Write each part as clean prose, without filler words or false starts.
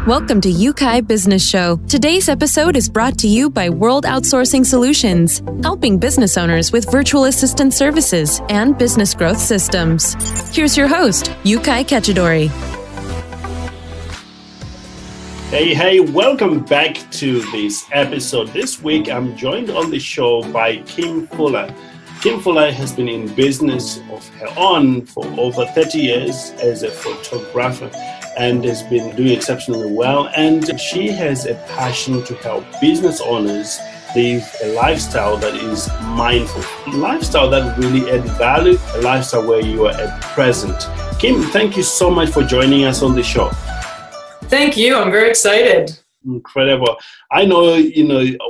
Welcome to UK Business Show. Today's episode is brought to you by World Outsourcing Solutions, helping business owners with virtual assistant services and business growth systems. Here's your host, UK Kachidori. Hey, welcome back to this episode. This week, I'm joined on the show by Kim Fuller. Kim Fuller has been in business of her own for over 30 years as a photographer and has been doing exceptionally well. And she has a passion to help business owners live a lifestyle that is mindful, a lifestyle that really adds value, a lifestyle where you are at present. Kim, thank you so much for joining us on the show. Thank you. I'm very excited. Incredible. I know,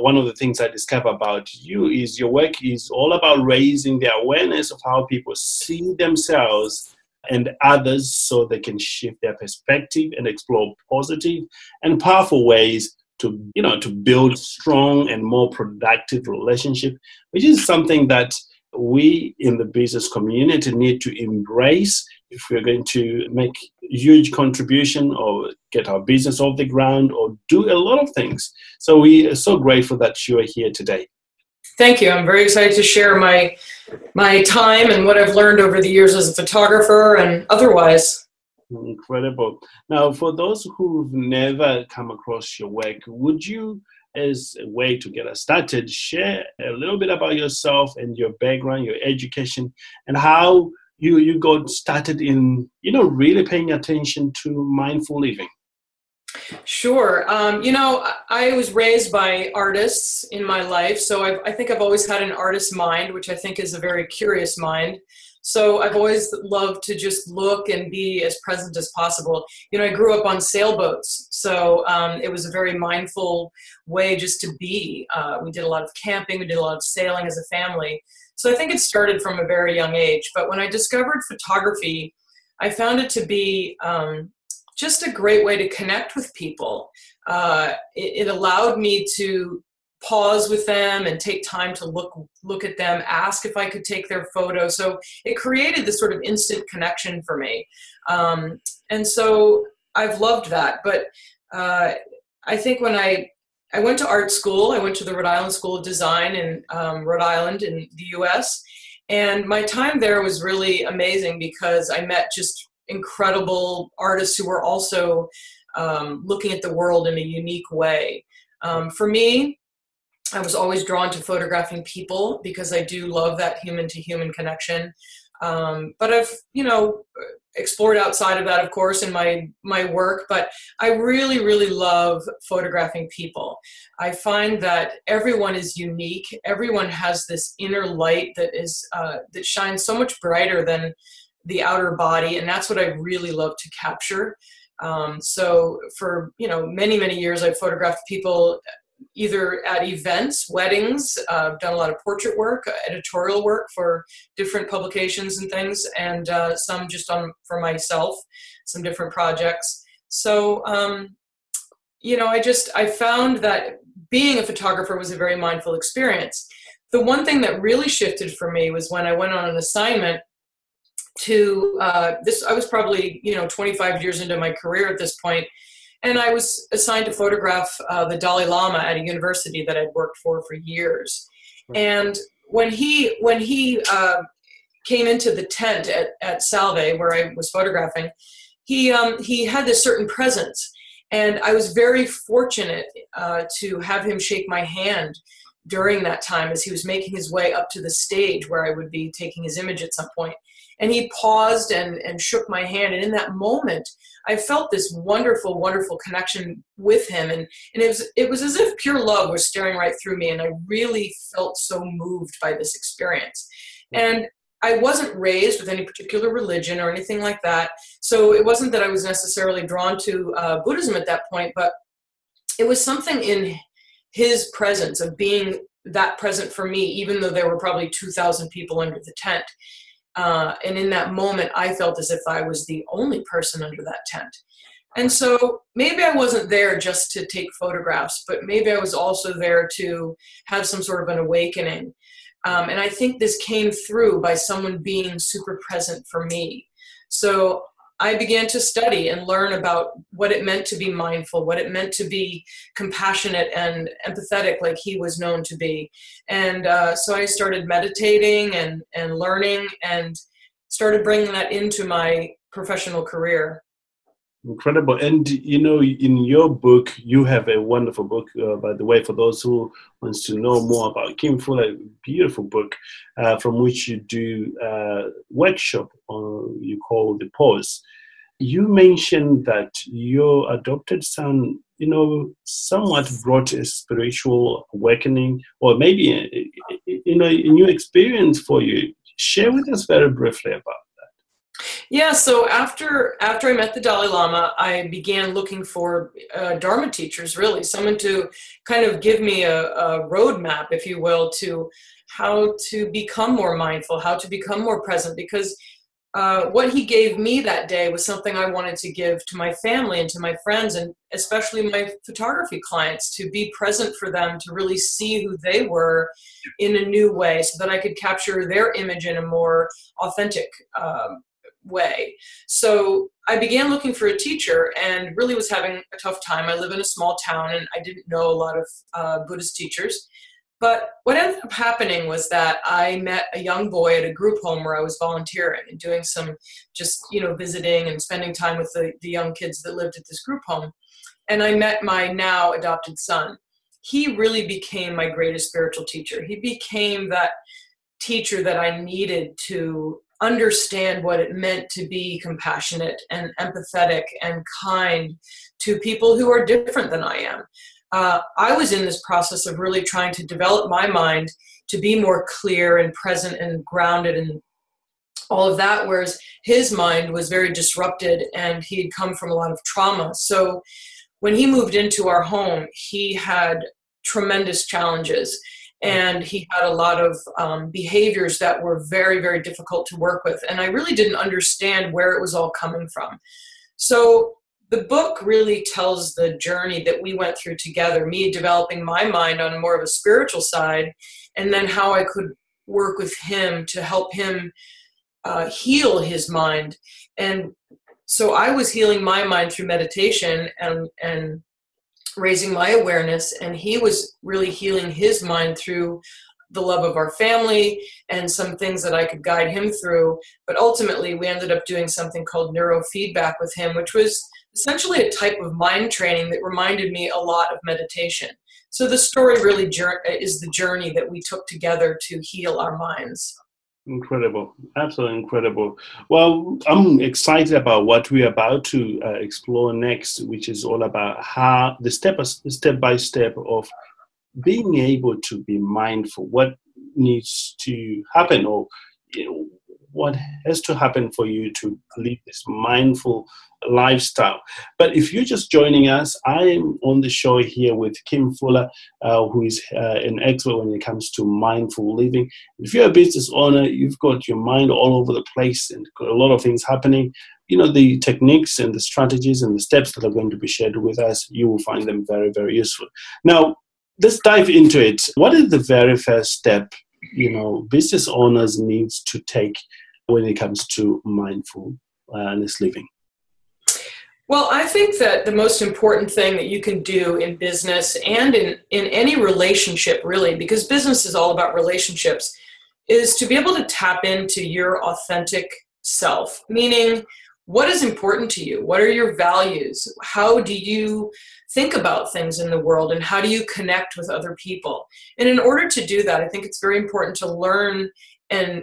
one of the things I discover about you is your work is all about raising the awareness of how people see themselves and others so they can shift their perspective and explore positive and powerful ways to build strong and more productive relationship, which is something that we in the business community need to embrace if we're going to make a huge contribution or get our business off the ground or do a lot of things. So we are so grateful that you are here today. Thank you. I'm very excited to share my time and what I've learned over the years as a photographer and otherwise. Incredible. Now, for those who've never come across your work, would you, as a way to get us started, share a little bit about yourself and your background, your education, and how you got started in, really paying attention to mindful living? Sure. I was raised by artists in my life, so I think I've always had an artist's mind, which I think is a very curious mind. So I've always loved to just look and be as present as possible. I grew up on sailboats, so it was a very mindful way just to be. We did a lot of camping, we did a lot of sailing as a family. So I think it started from a very young age. But when I discovered photography, I found it to be just a great way to connect with people. It allowed me to pause with them and take time to look at them, ask if I could take their photo. So it created this sort of instant connection for me. And so I've loved that. But I think when I went to art school, I went to the Rhode Island School of Design in Rhode Island in the U.S. And my time there was really amazing because I met just incredible artists who were also looking at the world in a unique way. For me, I was always drawn to photographing people because I do love that human-to-human connection. But I've, explored outside of that, of course, in my work. But I really, really love photographing people. I find that everyone is unique. Everyone has this inner light that is that shines so much brighter than the outer body, and that's what I really love to capture. So for many, many years, I've photographed people either at events, weddings. I've done a lot of portrait work, editorial work for different publications and things, and some just for myself, some different projects. So, I found that being a photographer was a very mindful experience. The one thing that really shifted for me was when I went on an assignment to I was probably 25 years into my career at this point, and I was assigned to photograph the Dalai Lama at a university that I'd worked for years. And when he came into the tent at Salve, where I was photographing, he had this certain presence, and I was very fortunate to have him shake my hand during that time as he was making his way up to the stage where I would be taking his image at some point. And he paused and shook my hand. And in that moment, I felt this wonderful, wonderful connection with him. And it was as if pure love was staring right through me. And I really felt so moved by this experience. And I wasn't raised with any particular religion or anything like that. So it wasn't that I was necessarily drawn to Buddhism at that point, but it was something in his presence of being that present for me, even though there were probably 2,000 people under the tent. And in that moment, I felt as if I was the only person under that tent. And so maybe I wasn't there just to take photographs, but maybe I was also there to have some sort of an awakening. And I think this came through by someone being super present for me. So I began to study and learn about what it meant to be mindful, what it meant to be compassionate and empathetic like he was known to be. And so I started meditating and learning and started bringing that into my professional career. Incredible. And, in your book, you have a wonderful book, by the way, for those who wants to know more about Kim Fuller, beautiful book from which you do workshop, you call the p.a.u.s.e. You mentioned that your adopted son, somewhat brought a spiritual awakening, or maybe, a new experience for you. Share with us very briefly about. Yeah, so after I met the Dalai Lama, I began looking for Dharma teachers, really, someone to kind of give me a roadmap, if you will, to how to become more mindful, how to become more present, because what he gave me that day was something I wanted to give to my family and to my friends, and especially my photography clients, to be present for them, to really see who they were in a new way so that I could capture their image in a more authentic way. So I began looking for a teacher and really was having a tough time. I live in a small town and I didn't know a lot of Buddhist teachers. But what ended up happening was that I met a young boy at a group home where I was volunteering and doing some just, visiting and spending time with the young kids that lived at this group home. And I met my now adopted son. He really became my greatest spiritual teacher. He became that teacher that I needed to understand what it meant to be compassionate and empathetic and kind to people who are different than I am. I was in this process of really trying to develop my mind to be more clear and present and grounded and all of that, whereas his mind was very disrupted and he had come from a lot of trauma. So when he moved into our home, he had tremendous challenges. And he had a lot of behaviors that were very, very difficult to work with. And I really didn't understand where it was all coming from. So the book really tells the journey that we went through together, me developing my mind on more of a spiritual side, and then how I could work with him to help him heal his mind. And so I was healing my mind through meditation and raising my awareness, and he was really healing his mind through the love of our family and some things that I could guide him through. But ultimately, we ended up doing something called neurofeedback with him, which was essentially a type of mind training that reminded me a lot of meditation. So the story really is the journey that we took together to heal our minds. Incredible. Absolutely incredible. Well, I'm excited about what we're about to explore next, which is all about how the step by step of being able to be mindful, what needs to happen, or what has to happen for you to live this mindful lifestyle. But if you're just joining us, I'm on the show here with Kim Fuller, who is an expert when it comes to mindful living. If you're a business owner, you've got your mind all over the place and got a lot of things happening. The techniques and the strategies and the steps that are going to be shared with us, you will find them very, very useful. Now, let's dive into it. What is the very first step, business owners needs to take when it comes to mindfulness living? Well, I think that the most important thing that you can do in business and in any relationship, really, because business is all about relationships, is to be able to tap into your authentic self, meaning what is important to you? What are your values? How do you think about things in the world, and how do you connect with other people? And in order to do that, I think it's very important to learn and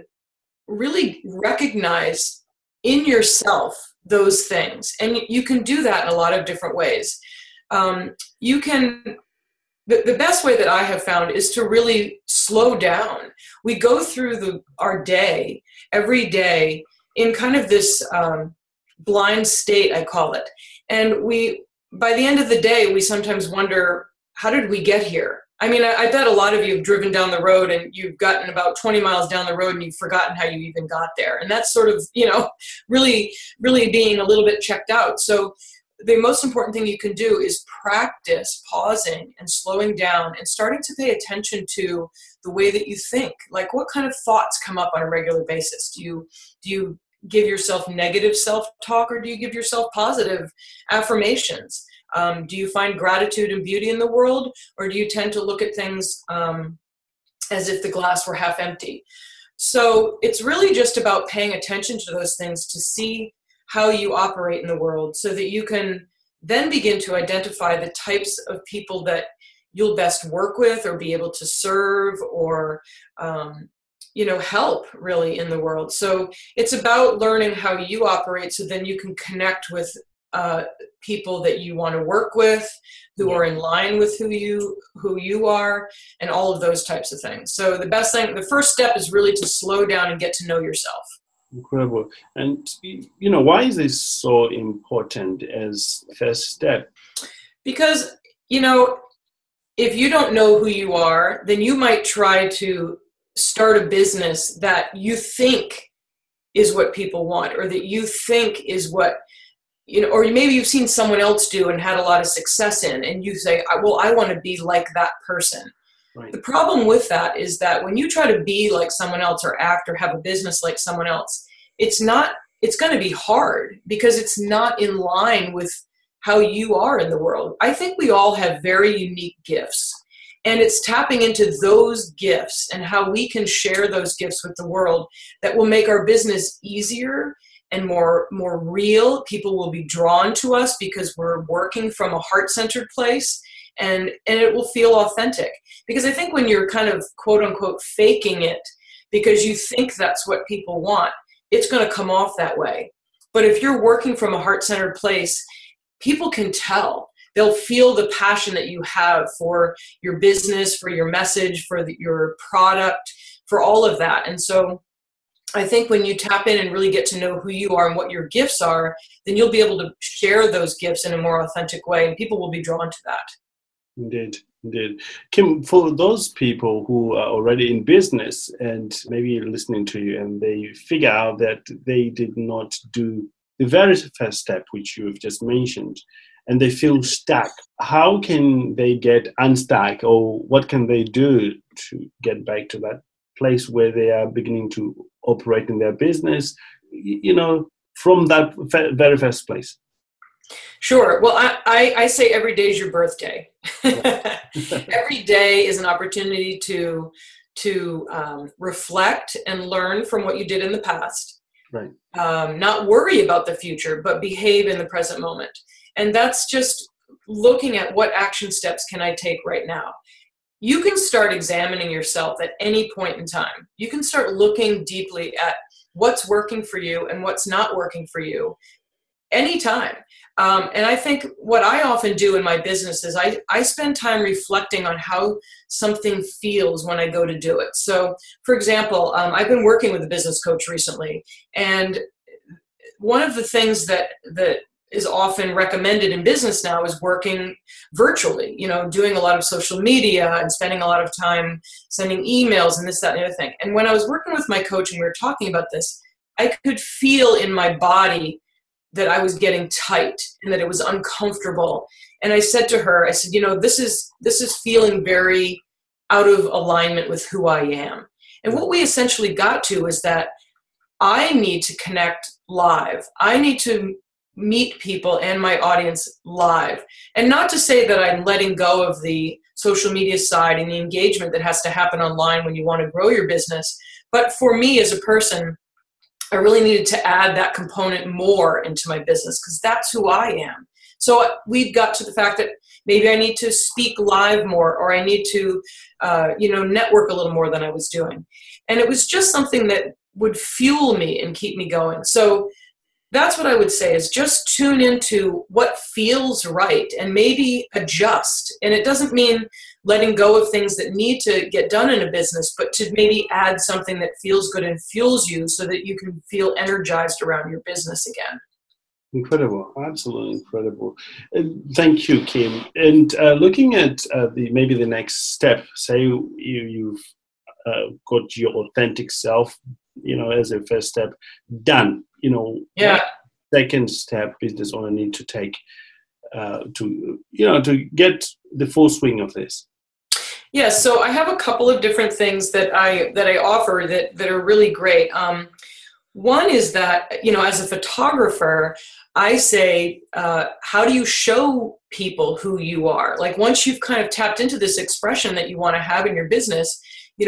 really recognize in yourself those things. And you can do that in a lot of different ways. The best way that I have found is to really slow down. We go through our day, every day, in kind of this blind state, I call it. And by the end of the day, we sometimes wonder, how did we get here? I mean, I bet a lot of you have driven down the road and you've gotten about 20 miles down the road and you've forgotten how you even got there. And that's sort of, really, really being a little bit checked out. So the most important thing you can do is practice pausing and slowing down and starting to pay attention to the way that you think. Like, what kind of thoughts come up on a regular basis? Do you give yourself negative self-talk, or do you give yourself positive affirmations? Do you find gratitude and beauty in the world, or do you tend to look at things as if the glass were half empty? So it's really just about paying attention to those things to see how you operate in the world, so that you can then begin to identify the types of people that you'll best work with or be able to serve or help really in the world. So it's about learning how you operate, so then you can connect with people that you want to work with, who are in line with who you are, and all of those types of things. So the first step is really to slow down and get to know yourself. Incredible. And, why is this so important as first step? Because, if you don't know who you are, then you might try to start a business that you think is what people want, or that you think is what, or maybe you've seen someone else do and had a lot of success in, and you say, well, I want to be like that person. Right. The problem with that is that when you try to be like someone else, or act or have a business like someone else, it's going to be hard, because it's not in line with how you are in the world. I think we all have very unique gifts, and it's tapping into those gifts and how we can share those gifts with the world that will make our business easier and more real. People will be drawn to us because we're working from a heart-centered place, and it will feel authentic. Because I think when you're kind of quote unquote faking it because you think that's what people want, it's going to come off that way. But if you're working from a heart-centered place, people can tell. They'll feel the passion that you have for your business, for your message, for your product, for all of that. And so I think when you tap in and really get to know who you are and what your gifts are, then you'll be able to share those gifts in a more authentic way, and people will be drawn to that. Indeed. Kim, for those people who are already in business and maybe listening to you, and they figure out that they did not do the very first step, which you have just mentioned, and they feel stuck, how can they get unstuck, or what can they do to get back to that place where they are beginning to operate in their business, from that very first place? Sure. Well, I say every day is your birthday. Every day is an opportunity to reflect and learn from what you did in the past. Right. Not worry about the future, but behave in the present moment. And that's just looking at what action steps can I take right now. You can start examining yourself at any point in time. You can start looking deeply at what's working for you and what's not working for you anytime. And I think what I often do in my business is I spend time reflecting on how something feels when I go to do it. So, for example, I've been working with a business coach recently, and one of the things that is often recommended in business now is working virtually, doing a lot of social media and spending a lot of time sending emails and this, that, and the other thing. And when I was working with my coach and we were talking about this, I could feel in my body that I was getting tight and that it was uncomfortable. And I said to her, this is feeling very out of alignment with who I am. And what we essentially got to is that I need to connect live. I need to meet people and my audience live. And not to say that I'm letting go of the social media side and the engagement that has to happen online when you want to grow your business. But for me as a person, I really needed to add that component more into my business, because that's who I am. So we got to the fact that maybe I need to speak live more, or I need to, network a little more than I was doing. And it was just something that would fuel me and keep me going. So that's what I would say, is just tune into what feels right and maybe adjust. And it doesn't mean letting go of things that need to get done in a business, but to maybe add something that feels good and fuels you so that you can feel energized around your business again. Incredible. Absolutely incredible. Thank you, Kim. And looking at maybe the next step, say you've got your authentic self, as a first step done, Yeah. Second step business owner need to take to get the full swing of this? Yeah, so I have a couple of different things that I offer that are really great. One is that, as a photographer, I say, how do you show people who you are? Like once you've kind of tapped into this expression that you want to have in your business,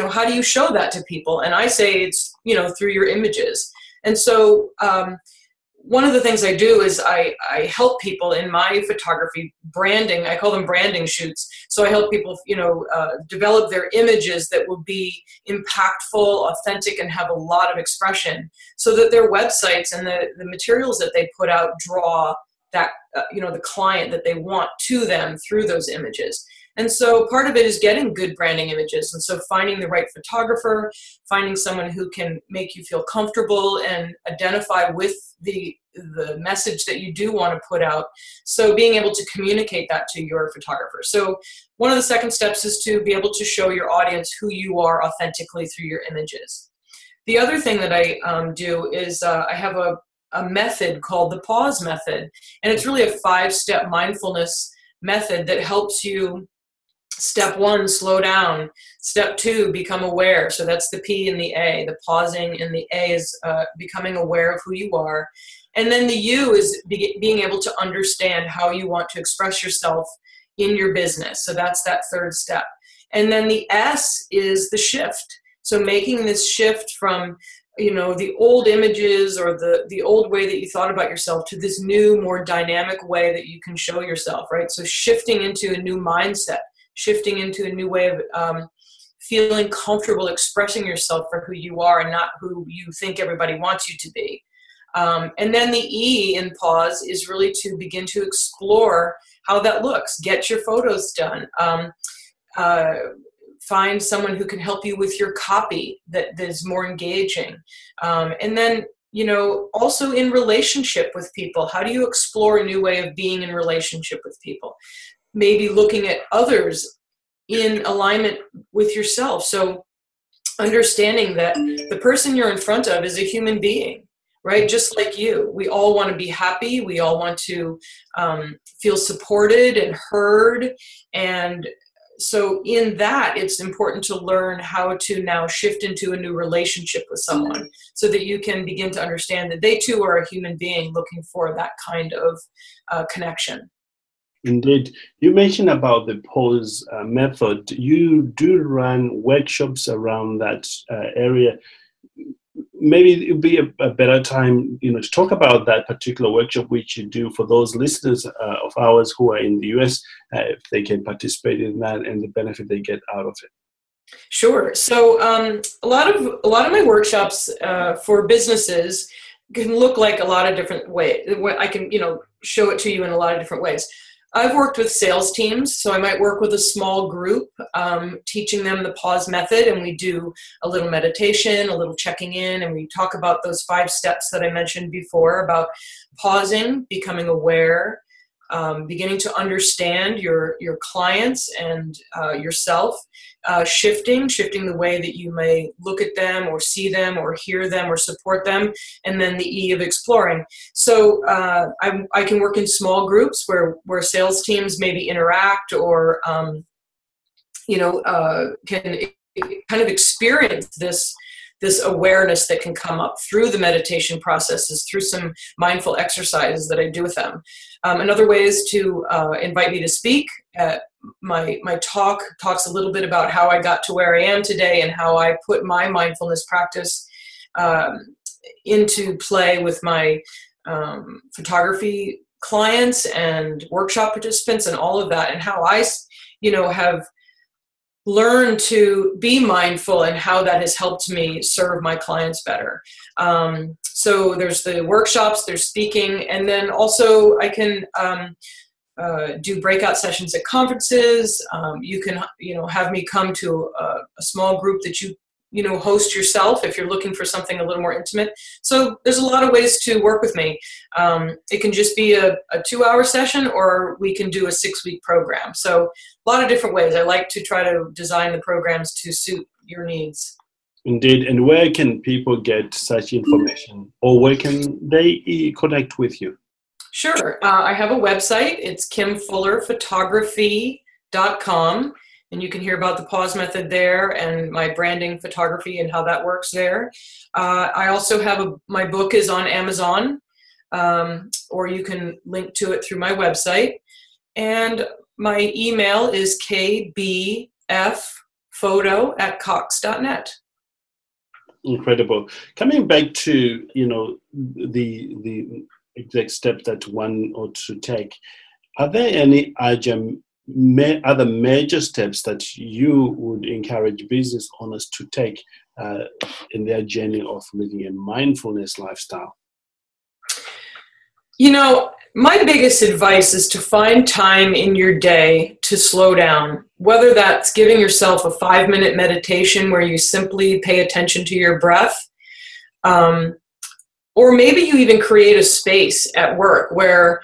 how do you show that to people? And I say it's, through your images. And so one of the things I do is I help people in my photography branding. I call them branding shoots. So I help people, develop their images that will be impactful, authentic, and have a lot of expression, so that their websites and the materials that they put out draw that, the client that they want to them through those images. And so part of it is getting good branding images. And so finding the right photographer, finding someone who can make you feel comfortable and identify with the message that you do want to put out. So being able to communicate that to your photographer. So one of the second steps is to be able to show your audience who you are authentically through your images. The other thing that I do is I have a method called the p.a.u.s.e method. And it's really a 5-step mindfulness method that helps you. Step 1, slow down. Step 2, become aware. So that's the P and the A, the pausing, and the A is becoming aware of who you are. And then the U is being able to understand how you want to express yourself in your business. So that's that third step. And then the S is the shift. So making this shift from, the old images or the old way that you thought about yourself to this new, more dynamic way that you can show yourself, right? So shifting into a new mindset, shifting into a new way of feeling comfortable expressing yourself for who you are and not who you think everybody wants you to be. And then the E in p.a.u.s.e is really to begin to explore how that looks. Get your photos done. Find someone who can help you with your copy that is more engaging. And then, also in relationship with people, how do you explore a new way of being in relationship with people? Maybe looking at others in alignment with yourself. So understanding that the person you're in front of is a human being, right? Just like you. We all want to be happy. We all want to feel supported and heard. And so in that, it's important to learn how to now shift into a new relationship with someone so that you can begin to understand that they too are a human being looking for that kind of connection. Indeed. You mentioned about the p.a.u.s.e method. You do run workshops around that area. Maybe it would be a better time, to talk about that particular workshop which you do for those listeners of ours who are in the US, if they can participate in that and the benefit they get out of it. Sure. So a lot of my workshops for businesses can look like a lot of different ways. I can, show it to you in a lot of different ways. I've worked with sales teams, so I might work with a small group, teaching them the p.a.u.s.e method, and we do a little meditation, a little checking in, and we talk about those 5 steps that I mentioned before about pausing, becoming aware, beginning to understand your clients and yourself, shifting the way that you may look at them or see them or hear them or support them, and then the E of exploring. So I can work in small groups where sales teams maybe interact or can kind of experience this awareness that can come up through the meditation processes, through some mindful exercises that I do with them. Another way is to invite me to speak. My talk talks a little bit about how I got to where I am today and how I put my mindfulness practice into play with my photography clients and workshop participants and all of that, and how I, have learn to be mindful and how that has helped me serve my clients better. So there's the workshops, there's speaking, and then also I can do breakout sessions at conferences. You can, have me come to a small group that you host yourself if you're looking for something a little more intimate. So there's a lot of ways to work with me. It can just be a 2-hour session, or we can do a 6-week program. So a lot of different ways. I like to try to design the programs to suit your needs. Indeed. And where can people get such information, or where can they connect with you? Sure. I have a website. It's kimfullerphotography.com. and you can hear about the pause method there and my branding photography and how that works there. I also have my book is on Amazon, or you can link to it through my website. And my email is kbfphoto@cox.net. Incredible. Coming back to, the exact steps that one ought to take, are there any other major steps that you would encourage business owners to take in their journey of living a mindfulness lifestyle? My biggest advice is to find time in your day to slow down, whether that's giving yourself a 5-minute meditation where you simply pay attention to your breath, or maybe you even create a space at work where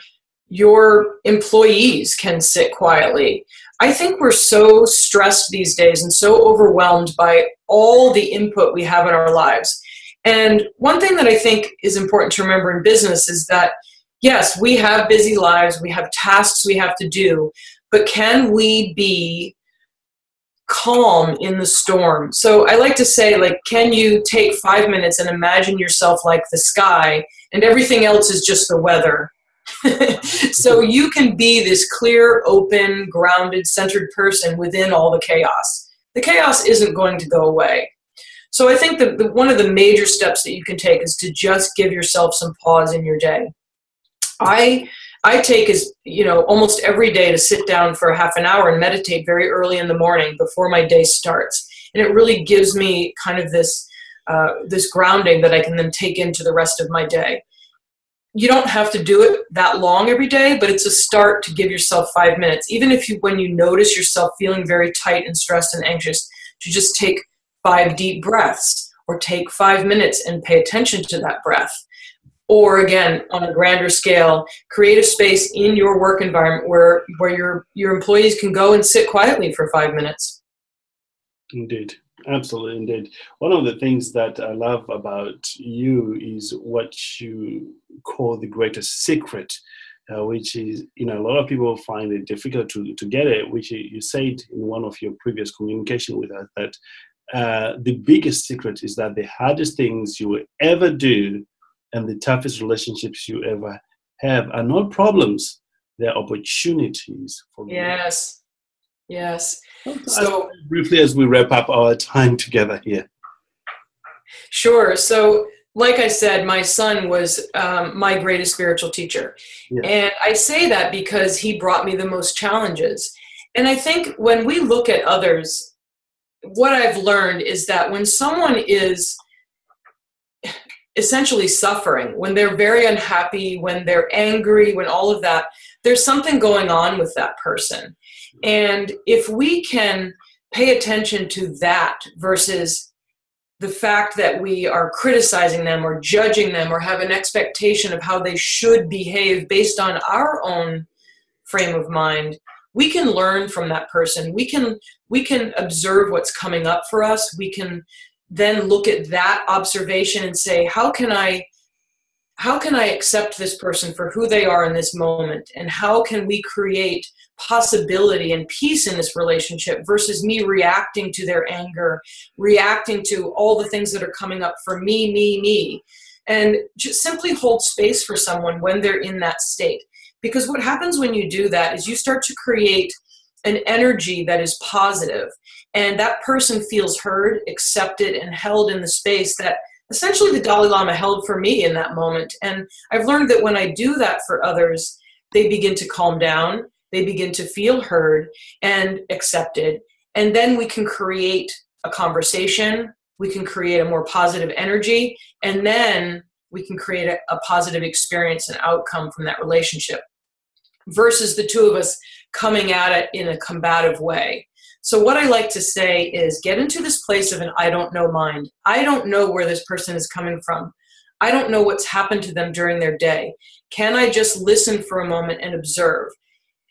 your employees can sit quietly. I think we're so stressed these days and so overwhelmed by all the input we have in our lives. And one thing that I think is important to remember in business is that yes, we have busy lives, we have tasks we have to do, but can we be calm in the storm? So I like to say, can you take 5 minutes and imagine yourself like the sky and everything else is just the weather? So you can be this clear, open, grounded, centered person within all the chaos. The chaos isn't going to go away. So I think that one of the major steps that you can take is to just give yourself some pause in your day. I take almost every day to sit down for a half an hour and meditate very early in the morning before my day starts. And it really gives me kind of this grounding that I can then take into the rest of my day. You don't have to do it that long every day, but it's a start to give yourself 5 minutes. Even when you notice yourself feeling very tight and stressed and anxious, to just take 5 deep breaths or take 5 minutes and pay attention to that breath. Or again, on a grander scale, create a space in your work environment where your employees can go and sit quietly for 5 minutes. Indeed. Absolutely, indeed. One of the things that I love about you is what you call the greatest secret, which is, a lot of people find it difficult to get it, which you said in one of your previous communication with us, that the biggest secret is that the hardest things you will ever do and the toughest relationships you ever have are not problems, they're opportunities for you. Yes. So briefly, as we wrap up our time together here. Sure. So like I said, my son was my greatest spiritual teacher. Yeah. And I say that because he brought me the most challenges. And I think when we look at others, what I've learned is that when someone is essentially suffering, when they're very unhappy, when they're angry, when all of that, there's something going on with that person. And if we can pay attention to that versus the fact that we are criticizing them or judging them or have an expectation of how they should behave based on our own frame of mind, we can learn from that person. We can observe what's coming up for us. We can then look at that observation and say, how can I accept this person for who they are in this moment? And how can we create possibility and peace in this relationship versus me reacting to their anger, reacting to all the things that are coming up for me, and just simply hold space for someone when they're in that state. Because what happens when you do that is you start to create an energy that is positive, and that person feels heard, accepted, and held in the space that essentially the Dalai Lama held for me in that moment. And I've learned that when I do that for others, they begin to calm down, they begin to feel heard and accepted, and then we can create a conversation, we can create a more positive energy, and then we can create a positive experience and outcome from that relationship versus the two of us coming at it in a combative way. So what I like to say is get into this place of an I don't know mind. I don't know where this person is coming from. I don't know what's happened to them during their day. Can I just listen for a moment and observe?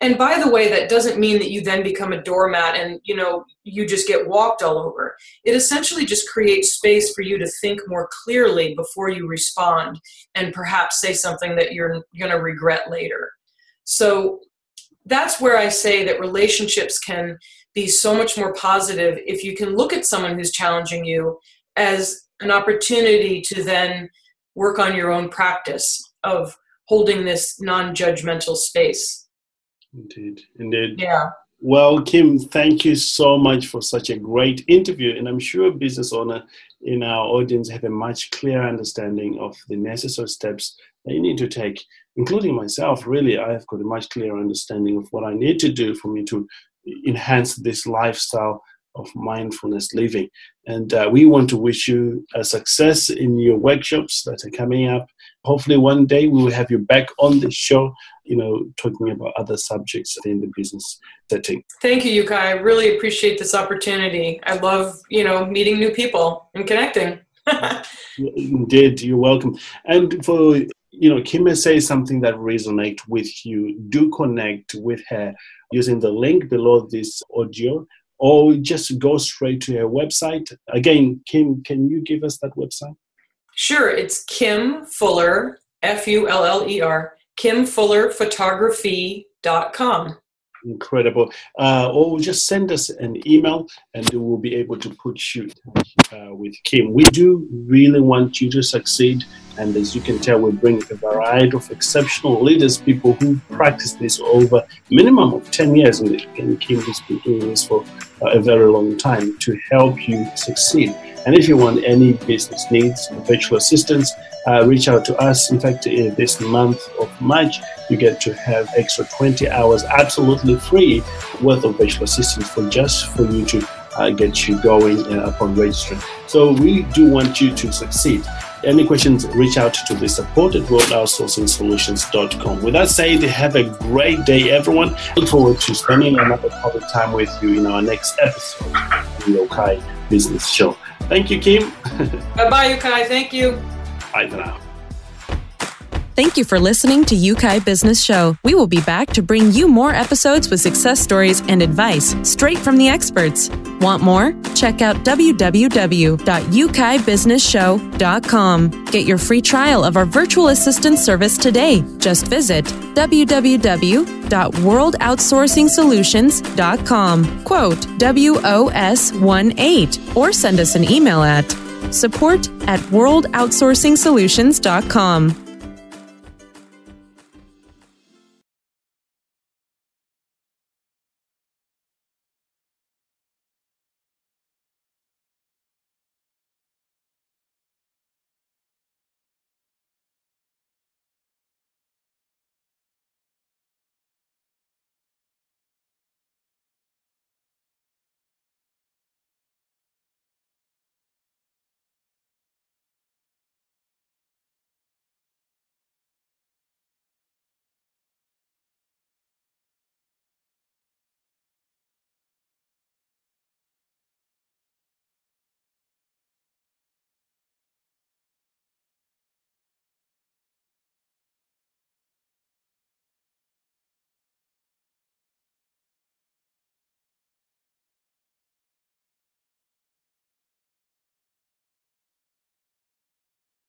And by the way, that doesn't mean that you then become a doormat and, you just get walked all over. It essentially just creates space for you to think more clearly before you respond and perhaps say something that you're going to regret later. So that's where I say that relationships can be so much more positive if you can look at someone who's challenging you as an opportunity to then work on your own practice of holding this non-judgmental space. Indeed, indeed. Yeah. Well, Kim, thank you so much for such a great interview. And I'm sure a business owner in our audience have a much clearer understanding of the necessary steps that you need to take, including myself. Really, I have got a much clearer understanding of what I need to do for me to enhance this lifestyle of mindfulness living. And we want to wish you a success in your workshops that are coming up. Hopefully one day we will have you back on the show, talking about other subjects in the business setting. Thank you, Yukai. I really appreciate this opportunity. I love, meeting new people and connecting. Indeed, you're welcome. And for, Kim may say something that resonates with you, do connect with her using the link below this audio, or just go straight to her website. Again, Kim, can you give us that website? Sure. It's Kim Fuller, Fuller, KimFullerPhotography.com. Incredible. Or just send us an email and we'll be able to put you with Kim. We do really want you to succeed. And as you can tell, we bring a variety of exceptional leaders, people who practice this over a minimum of 10 years. And Kim has been doing this for a very long time to help you succeed. And if you want any business needs, virtual assistance, reach out to us. In fact, this month of March, you get to have extra 20 hours absolutely free worth of virtual assistance for you to get you going upon registering. So we do want you to succeed. Any questions, reach out to the support at worldoutsourcingsolutions.com. With that said, have a great day, everyone. Look forward to spending another quality time with you in our next episode of the Yukai Business Show. Thank you, Kim. Bye-bye, Yukai. Thank you. Bye for now. Thank you for listening to Yukai Business Show. We will be back to bring you more episodes with success stories and advice straight from the experts. Want more? Check out www.yukaibusinessshow.com. Get your free trial of our virtual assistant service today. Just visit www.worldoutsourcingsolutions.com. Quote WOS18 or send us an email at support@worldoutsourcingsolutions.com.